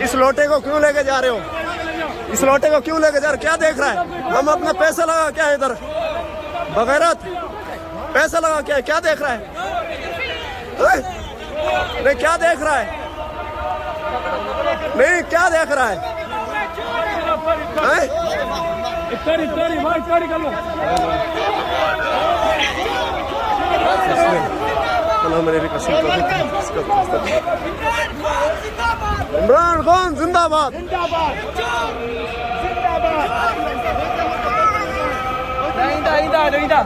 इस लोटे को क्यों लेके जा रहे हो? इस लोटे को क्यों लेके जा रहे हो? क्या देख रहा है? हम अपना पैसा लगा क्या है इधर? बगैरत पैसा लगा क्या है? क्या देख रहा है? नहीं क्या देख रहा है? नहीं क्या देख रहा है? इमरान खान जिंदाबाद ainda